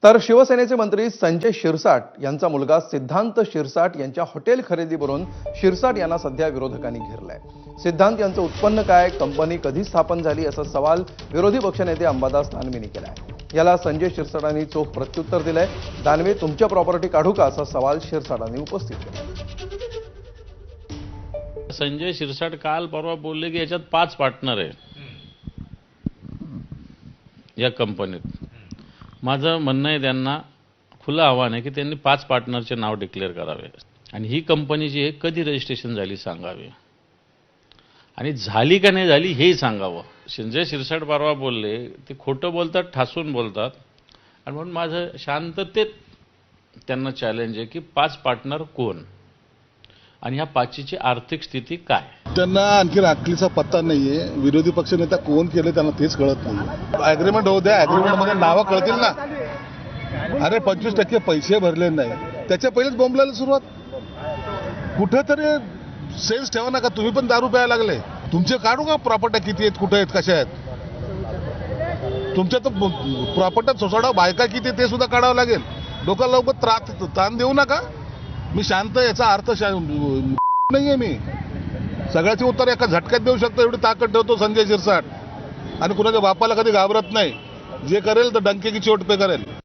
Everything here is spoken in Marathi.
तर शिवसेनेचे मंत्री संजय शिरसाट यांचा मुलगा सिद्धांत शिरसाट यांच्या हॉटेल खरेदीवरून शिरसाट यांना सध्या विरोधकांनी घेरलाय। सिद्धांत यांचं उत्पन्न काय, कंपनी कधी स्थापन झाली असा सवाल विरोधी पक्षनेते अंबादास दानवेंनी केलाय। याला संजय शिरसाटांनी चोख प्रत्युत्तर दिलंय। दानवे तुमच्या प्रॉपर्टी काढू का असा सवाल शिरसाटांनी उपस्थित केला। संजय शिरसाट काल परवा बोलले की याच्यात 5 पार्टनर आहे या कंपनीत। माझं म्हणणं आहे त्यांना खुलं आव्हान आहे की त्यांनी 5 पार्टनरचे नाव डिक्लेअर करावे आणि ही कंपनी जी आहे कधी रजिस्ट्रेशन झाली सांगावे आणि झाली का नाही झाली हेही सांगावं। संजय शिरसाट परवा बोलले ते खोटं बोलतात, ठासून बोलतात आणि म्हणून माझं शांततेत त्यांना चॅलेंज आहे की 5 पार्टनर कोण आणि ह्या 5ची आर्थिक स्थिती काय। त्यांना आणखी अकलीचा पत्ता नाहीये। विरोधी पक्षनेता कोण केले त्यांना तेच कळत नाही। ॲग्रीमेंट होऊ द्या, ॲग्रीमेंटमध्ये नावं कळतील ना। अरे 25% पैसे भरले नाही, त्याच्या पहिलेच बोंबलायला सुरुवात। कुठेतरी सेन्स ठेवा नका, तुम्ही पण दारू प्यायला लागले। तुमचे काढू का प्रॉपर्ट्या किती आहेत, कुठे आहेत, कशा आहेत? तुमच्या तर प्रॉपर्ट्या सोसाडा बायका किती ते सुद्धा काढावं लागेल। लोकांना लवकर ताण देऊ नका। मी शांत, याचा अर्थ नाहीये मी। सगळ्याचे उत्तर एका झटक्यात देऊ शकतो एवढी ताकद ठेवतो संजय शिरसाट आणि कुणाच्या बापाला कधी घाबरत नाही। जे करेल तर डंके की चोट पे करेल।